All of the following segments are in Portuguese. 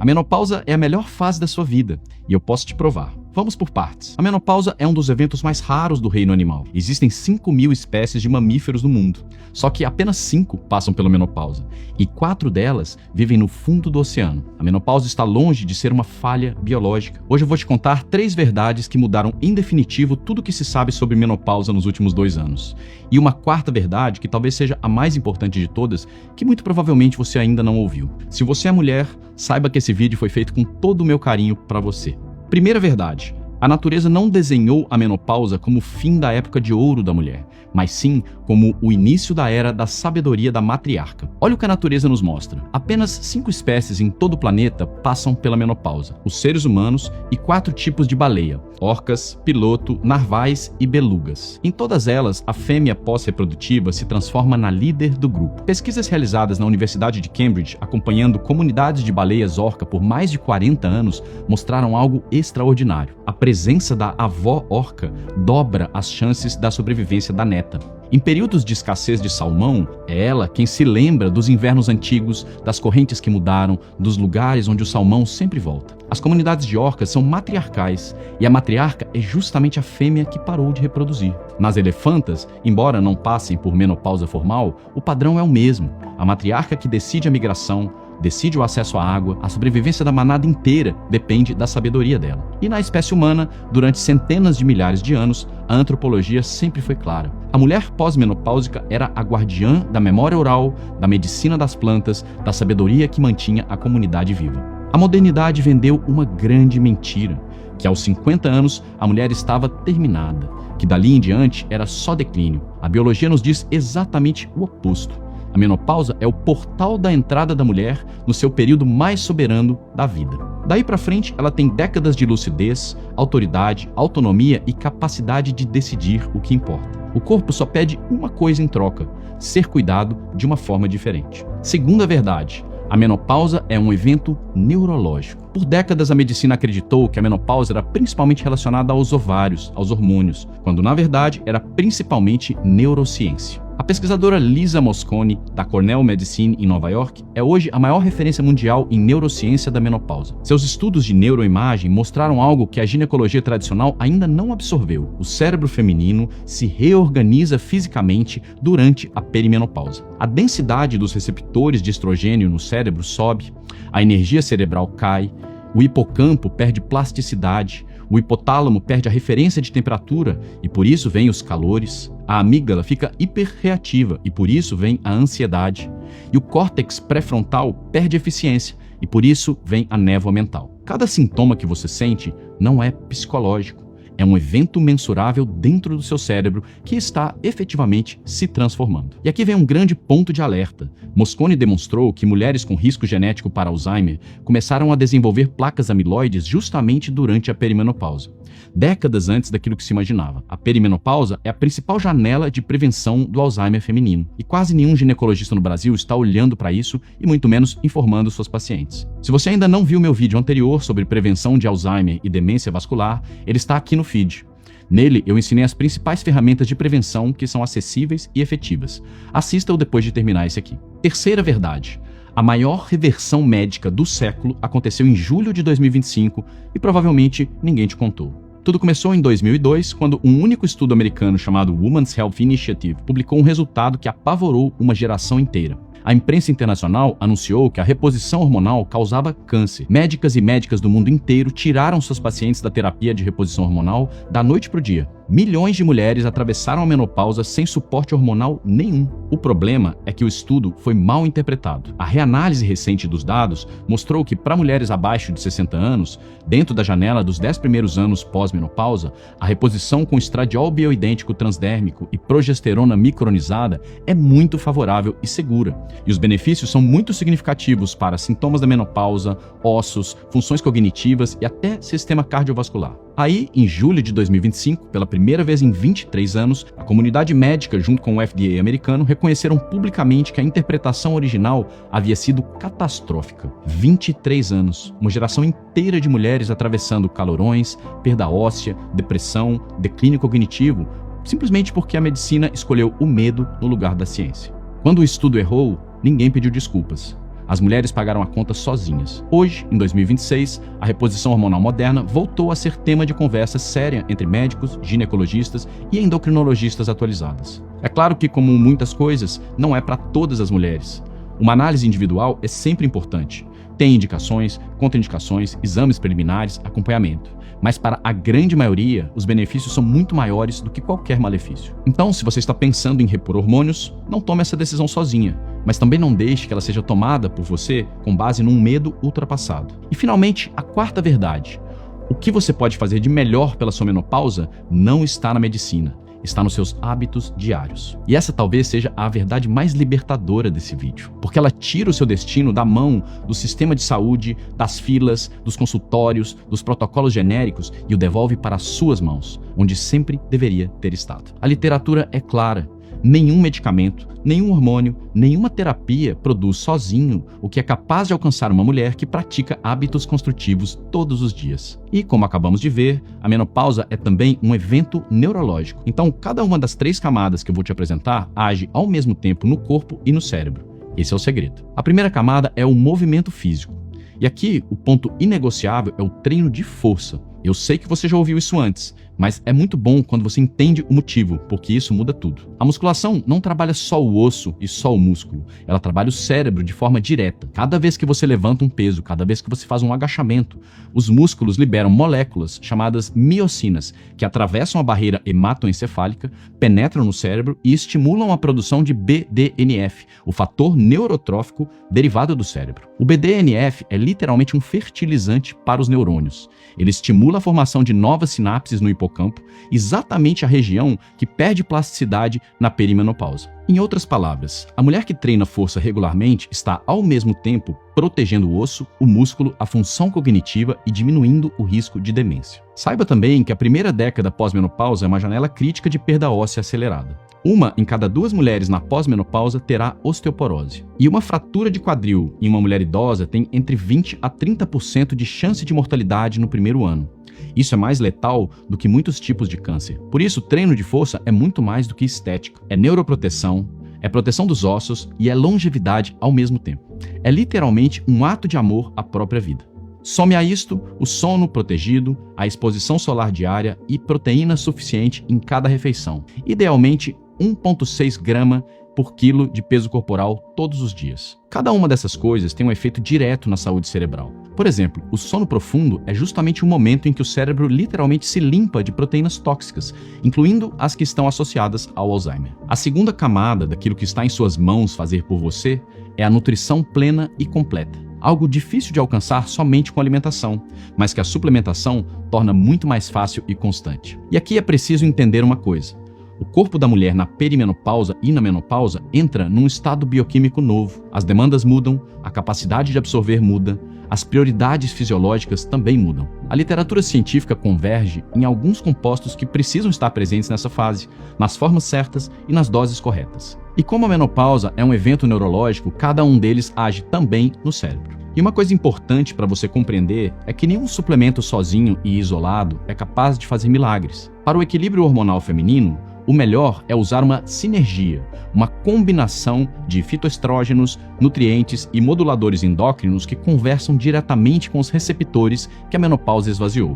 A menopausa é a melhor fase da sua vida e eu posso te provar. Vamos por partes. A menopausa é um dos eventos mais raros do reino animal. Existem 5.000 espécies de mamíferos no mundo, só que apenas 5 passam pela menopausa e 4 delas vivem no fundo do oceano. A menopausa está longe de ser uma falha biológica. Hoje eu vou te contar 3 verdades que mudaram em definitivo tudo o que se sabe sobre menopausa nos últimos 2 anos. E uma 4ª verdade, que talvez seja a mais importante de todas, que muito provavelmente você ainda não ouviu. Se você é mulher, saiba que esse vídeo foi feito com todo o meu carinho para você. Primeira verdade: a natureza não desenhou a menopausa como o fim da época de ouro da mulher, mas sim como o início da era da sabedoria da matriarca. Olha o que a natureza nos mostra. Apenas 5 espécies em todo o planeta passam pela menopausa: os seres humanos e 4 tipos de baleia: orcas, piloto, narvais e belugas. Em todas elas, a fêmea pós-reprodutiva se transforma na líder do grupo. Pesquisas realizadas na Universidade de Cambridge, acompanhando comunidades de baleias orca por mais de 40 anos, mostraram algo extraordinário. A presença da avó orca dobra as chances da sobrevivência da neta. Em períodos de escassez de salmão, é ela quem se lembra dos invernos antigos, das correntes que mudaram, dos lugares onde o salmão sempre volta. As comunidades de orcas são matriarcais e a matriarca é justamente a fêmea que parou de reproduzir. Nas elefantas, embora não passem por menopausa formal, o padrão é o mesmo. A matriarca que decide a migração, decide o acesso à água, a sobrevivência da manada inteira depende da sabedoria dela. E na espécie humana, durante centenas de milhares de anos, a antropologia sempre foi clara. A mulher pós-menopáusica era a guardiã da memória oral, da medicina das plantas, da sabedoria que mantinha a comunidade viva. A modernidade vendeu uma grande mentira, que aos 50 anos a mulher estava terminada, que dali em diante era só declínio. A biologia nos diz exatamente o oposto. A menopausa é o portal da entrada da mulher no seu período mais soberano da vida. Daí pra frente, ela tem décadas de lucidez, autoridade, autonomia e capacidade de decidir o que importa. O corpo só pede uma coisa em troca: ser cuidado de uma forma diferente. Segunda verdade: a menopausa é um evento neurológico. Por décadas, a medicina acreditou que a menopausa era principalmente relacionada aos ovários, aos hormônios, quando na verdade era principalmente neurociência. A pesquisadora Lisa Mosconi, da Cornell Medicine em Nova York, é hoje a maior referência mundial em neurociência da menopausa. Seus estudos de neuroimagem mostraram algo que a ginecologia tradicional ainda não absorveu: o cérebro feminino se reorganiza fisicamente durante a perimenopausa. A densidade dos receptores de estrogênio no cérebro sobe, a energia cerebral cai, o hipocampo perde plasticidade, o hipotálamo perde a referência de temperatura e por isso vem os calores, a amígdala fica hiperreativa e por isso vem a ansiedade, e o córtex pré-frontal perde eficiência e por isso vem a névoa mental. Cada sintoma que você sente não é psicológico, é um evento mensurável dentro do seu cérebro que está efetivamente se transformando. E aqui vem um grande ponto de alerta. Mosconi demonstrou que mulheres com risco genético para Alzheimer começaram a desenvolver placas amiloides justamente durante a perimenopausa, décadas antes daquilo que se imaginava. A perimenopausa é a principal janela de prevenção do Alzheimer feminino, e quase nenhum ginecologista no Brasil está olhando para isso e muito menos informando suas pacientes. Se você ainda não viu meu vídeo anterior sobre prevenção de Alzheimer e demência vascular, ele está aqui no feed. Nele, eu ensinei as principais ferramentas de prevenção que são acessíveis e efetivas. Assista-o depois de terminar esse aqui. Terceira verdade: a maior reversão médica do século aconteceu em julho de 2025 e provavelmente ninguém te contou. Tudo começou em 2002, quando um único estudo americano chamado Women's Health Initiative publicou um resultado que apavorou uma geração inteira. A imprensa internacional anunciou que a reposição hormonal causava câncer. Médicas e médicas do mundo inteiro tiraram seus pacientes da terapia de reposição hormonal da noite para o dia. Milhões de mulheres atravessaram a menopausa sem suporte hormonal nenhum. O problema é que o estudo foi mal interpretado. A reanálise recente dos dados mostrou que para mulheres abaixo de 60 anos, dentro da janela dos 10 primeiros anos pós-menopausa, a reposição com estradiol bioidêntico transdérmico e progesterona micronizada é muito favorável e segura. E os benefícios são muito significativos para sintomas da menopausa, ossos, funções cognitivas e até sistema cardiovascular. Aí, em julho de 2025, pela primeira vez em 23 anos, a comunidade médica, junto com o FDA americano, reconheceram publicamente que a interpretação original havia sido catastrófica. 23 anos, uma geração inteira de mulheres atravessando calorões, perda óssea, depressão, declínio cognitivo, simplesmente porque a medicina escolheu o medo no lugar da ciência. Quando o estudo errou, ninguém pediu desculpas. As mulheres pagaram a conta sozinhas. Hoje, em 2026, a reposição hormonal moderna voltou a ser tema de conversa séria entre médicos, ginecologistas e endocrinologistas atualizadas. É claro que, como muitas coisas, não é para todas as mulheres. Uma análise individual é sempre importante. Tem indicações, contraindicações, exames preliminares, acompanhamento. Mas para a grande maioria, os benefícios são muito maiores do que qualquer malefício. Então, se você está pensando em repor hormônios, não tome essa decisão sozinha, mas também não deixe que ela seja tomada por você com base num medo ultrapassado. E finalmente, a quarta verdade. O que você pode fazer de melhor pela sua menopausa não está na medicina. Está nos seus hábitos diários. E essa talvez seja a verdade mais libertadora desse vídeo, porque ela tira o seu destino da mão do sistema de saúde, das filas, dos consultórios, dos protocolos genéricos e o devolve para as suas mãos, onde sempre deveria ter estado. A literatura é clara. Nenhum medicamento, nenhum hormônio, nenhuma terapia produz sozinho o que é capaz de alcançar uma mulher que pratica hábitos construtivos todos os dias. E, como acabamos de ver, a menopausa é também um evento neurológico. Então, cada uma das 3 camadas que eu vou te apresentar age ao mesmo tempo no corpo e no cérebro. Esse é o segredo. A primeira camada é o movimento físico. E aqui, o ponto inegociável é o treino de força. Eu sei que você já ouviu isso antes, mas é muito bom quando você entende o motivo, porque isso muda tudo. A musculação não trabalha só o osso e só o músculo, ela trabalha o cérebro de forma direta. Cada vez que você levanta um peso, cada vez que você faz um agachamento, os músculos liberam moléculas chamadas miocinas, que atravessam a barreira hematoencefálica, penetram no cérebro e estimulam a produção de BDNF, o fator neurotrófico derivado do cérebro. O BDNF é literalmente um fertilizante para os neurônios. Ele estimula a formação de novas sinapses no hipocampo, exatamente a região que perde plasticidade na perimenopausa. Em outras palavras, a mulher que treina força regularmente está, ao mesmo tempo, protegendo o osso, o músculo, a função cognitiva e diminuindo o risco de demência. Saiba também que a primeira década pós-menopausa é uma janela crítica de perda óssea acelerada. Uma em cada 2 mulheres na pós-menopausa terá osteoporose. E uma fratura de quadril em uma mulher idosa tem entre 20% a 30% de chance de mortalidade no primeiro ano. Isso é mais letal do que muitos tipos de câncer. Por isso, treino de força é muito mais do que estética. É neuroproteção, é proteção dos ossos e é longevidade ao mesmo tempo. É literalmente um ato de amor à própria vida. Some a isto o sono protegido, a exposição solar diária e proteína suficiente em cada refeição. Idealmente, 1,6 grama por quilo de peso corporal todos os dias. Cada uma dessas coisas tem um efeito direto na saúde cerebral. Por exemplo, o sono profundo é justamente o momento em que o cérebro literalmente se limpa de proteínas tóxicas, incluindo as que estão associadas ao Alzheimer. A segunda camada daquilo que está em suas mãos fazer por você é a nutrição plena e completa. Algo difícil de alcançar somente com alimentação, mas que a suplementação torna muito mais fácil e constante. E aqui é preciso entender uma coisa. O corpo da mulher na perimenopausa e na menopausa entra num estado bioquímico novo. As demandas mudam, a capacidade de absorver muda, as prioridades fisiológicas também mudam. A literatura científica converge em alguns compostos que precisam estar presentes nessa fase, nas formas certas e nas doses corretas. E como a menopausa é um evento neurológico, cada um deles age também no cérebro. E uma coisa importante para você compreender é que nenhum suplemento sozinho e isolado é capaz de fazer milagres. Para o equilíbrio hormonal feminino, o melhor é usar uma sinergia, uma combinação de fitoestrógenos, nutrientes e moduladores endócrinos que conversam diretamente com os receptores que a menopausa esvaziou.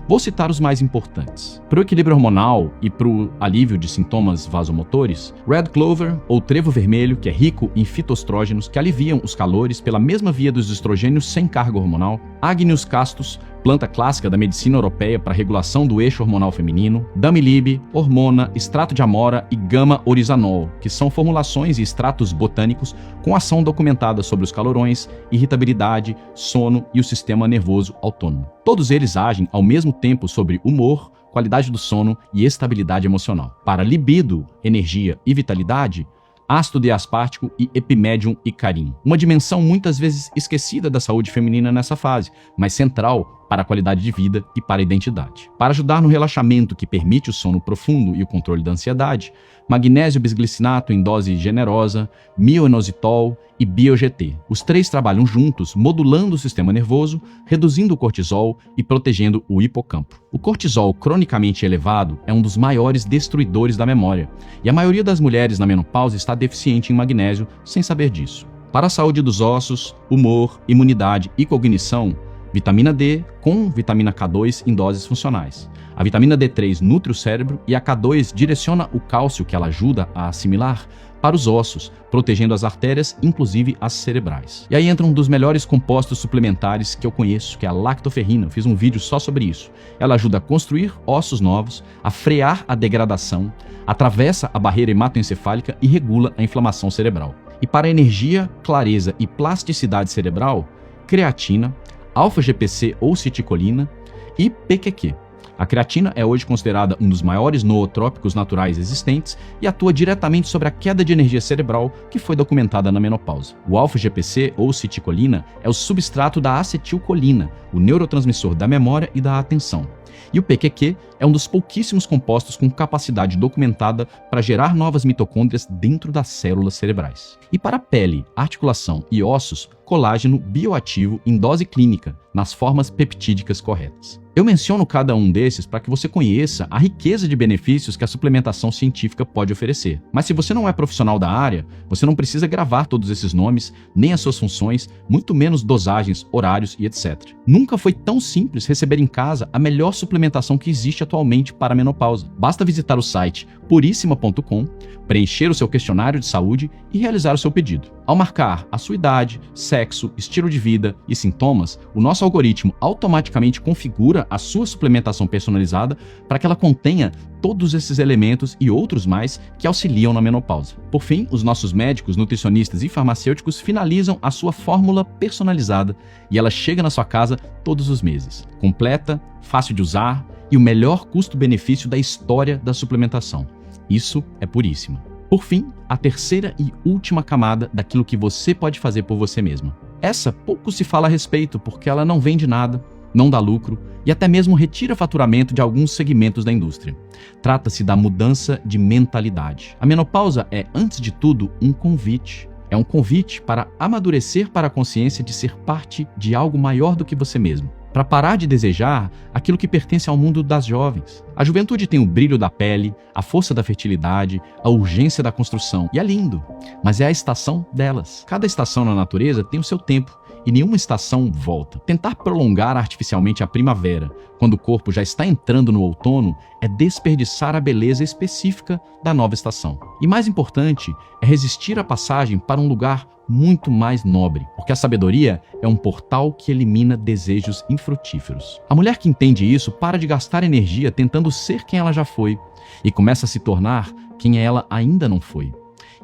Vou citar os mais importantes. Para o equilíbrio hormonal e para o alívio de sintomas vasomotores, Red Clover, ou trevo vermelho, que é rico em fitoestrógenos que aliviam os calores pela mesma via dos estrogênios sem carga hormonal, Agnus castus, planta clássica da medicina europeia para regulação do eixo hormonal feminino, Damilib, hormona, extrato de amora e gama orizanol, que são formulações e extratos botânicos com ação documentada sobre os calorões, irritabilidade, sono e o sistema nervoso autônomo. Todos eles agem ao mesmo tempo sobre humor, qualidade do sono e estabilidade emocional. Para libido, energia e vitalidade, ácido diaspártico e epimédium e carim. Uma dimensão muitas vezes esquecida da saúde feminina nessa fase, mas central para a qualidade de vida e para a identidade. Para ajudar no relaxamento que permite o sono profundo e o controle da ansiedade, magnésio bisglicinato em dose generosa, mioinositol e BioGT. Os 3 trabalham juntos, modulando o sistema nervoso, reduzindo o cortisol e protegendo o hipocampo. O cortisol cronicamente elevado é um dos maiores destruidores da memória, e a maioria das mulheres na menopausa está deficiente em magnésio sem saber disso. Para a saúde dos ossos, humor, imunidade e cognição, vitamina D com vitamina K2 em doses funcionais. A vitamina D3 nutre o cérebro e a K2 direciona o cálcio que ela ajuda a assimilar para os ossos, protegendo as artérias, inclusive as cerebrais. E aí entra um dos melhores compostos suplementares que eu conheço, que é a lactoferrina. Eu fiz um vídeo só sobre isso. Ela ajuda a construir ossos novos, a frear a degradação, atravessa a barreira hematoencefálica e regula a inflamação cerebral. E para energia, clareza e plasticidade cerebral, creatina, alfa-GPC ou citicolina e PQQ. A creatina é hoje considerada um dos maiores nootrópicos naturais existentes e atua diretamente sobre a queda de energia cerebral que foi documentada na menopausa. O alfa-GPC ou citicolina é o substrato da acetilcolina, o neurotransmissor da memória e da atenção. E o PQQ é um dos pouquíssimos compostos com capacidade documentada para gerar novas mitocôndrias dentro das células cerebrais. E para pele, articulação e ossos, colágeno bioativo em dose clínica, nas formas peptídicas corretas. Eu menciono cada um desses para que você conheça a riqueza de benefícios que a suplementação científica pode oferecer. Mas se você não é profissional da área, você não precisa gravar todos esses nomes, nem as suas funções, muito menos dosagens, horários e etc. Nunca foi tão simples receber em casa a melhor suplementação que existe atualmente para a menopausa. Basta visitar o site purissima.com, preencher o seu questionário de saúde e realizar o seu pedido. Ao marcar a sua idade, sexo, estilo de vida e sintomas, o nosso algoritmo automaticamente configura a sua suplementação personalizada para que ela contenha todos esses elementos e outros mais que auxiliam na menopausa. Por fim, os nossos médicos, nutricionistas e farmacêuticos finalizam a sua fórmula personalizada e ela chega na sua casa todos os meses. Completa, fácil de usar e o melhor custo-benefício da história da suplementação. Isso é Puríssima. Por fim, a terceira e última camada daquilo que você pode fazer por você mesma. Essa pouco se fala a respeito porque ela não vende nada, não dá lucro e até mesmo retira faturamento de alguns segmentos da indústria. Trata-se da mudança de mentalidade. A menopausa é, antes de tudo, um convite. É um convite para amadurecer para a consciência de ser parte de algo maior do que você mesmo. Para parar de desejar aquilo que pertence ao mundo das jovens. A juventude tem o brilho da pele, a força da fertilidade, a urgência da construção. E é lindo, mas é a estação delas. Cada estação na natureza tem o seu tempo e nenhuma estação volta. Tentar prolongar artificialmente a primavera, quando o corpo já está entrando no outono, é desperdiçar a beleza específica da nova estação. E mais importante, é resistir à passagem para um lugar muito mais nobre, porque a sabedoria é um portal que elimina desejos infrutíferos. A mulher que entende isso para de gastar energia tentando ser quem ela já foi e começa a se tornar quem ela ainda não foi.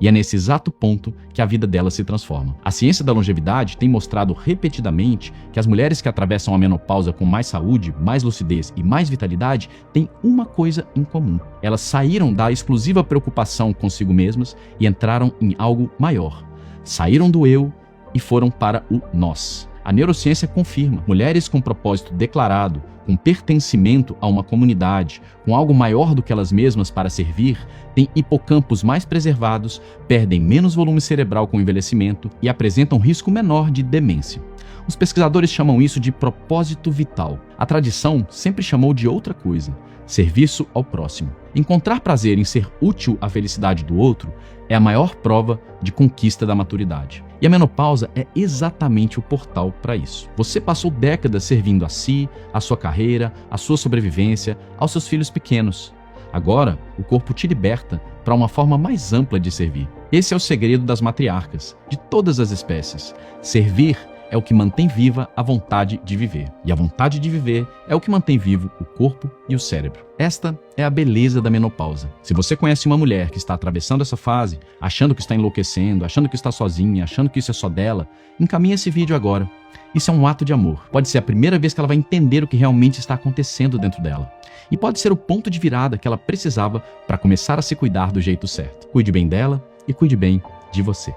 E é nesse exato ponto que a vida dela se transforma. A ciência da longevidade tem mostrado repetidamente que as mulheres que atravessam a menopausa com mais saúde, mais lucidez e mais vitalidade têm uma coisa em comum. Elas saíram da exclusiva preocupação consigo mesmas e entraram em algo maior. Saíram do eu e foram para o nós. A neurociência confirma. Mulheres com propósito declarado, com pertencimento a uma comunidade, com algo maior do que elas mesmas para servir, têm hipocampos mais preservados, perdem menos volume cerebral com o envelhecimento e apresentam risco menor de demência. Os pesquisadores chamam isso de propósito vital. A tradição sempre chamou de outra coisa: serviço ao próximo. Encontrar prazer em ser útil à felicidade do outro é a maior prova de conquista da maturidade. E a menopausa é exatamente o portal para isso. Você passou décadas servindo a si, a sua carreira, a sua sobrevivência, aos seus filhos pequenos. Agora, o corpo te liberta para uma forma mais ampla de servir. Esse é o segredo das matriarcas, de todas as espécies. Servir é o que mantém viva a vontade de viver. E a vontade de viver é o que mantém vivo o corpo e o cérebro. Esta é a beleza da menopausa. Se você conhece uma mulher que está atravessando essa fase, achando que está enlouquecendo, achando que está sozinha, achando que isso é só dela, encaminhe esse vídeo agora. Isso é um ato de amor. Pode ser a primeira vez que ela vai entender o que realmente está acontecendo dentro dela. E pode ser o ponto de virada que ela precisava para começar a se cuidar do jeito certo. Cuide bem dela e cuide bem de você.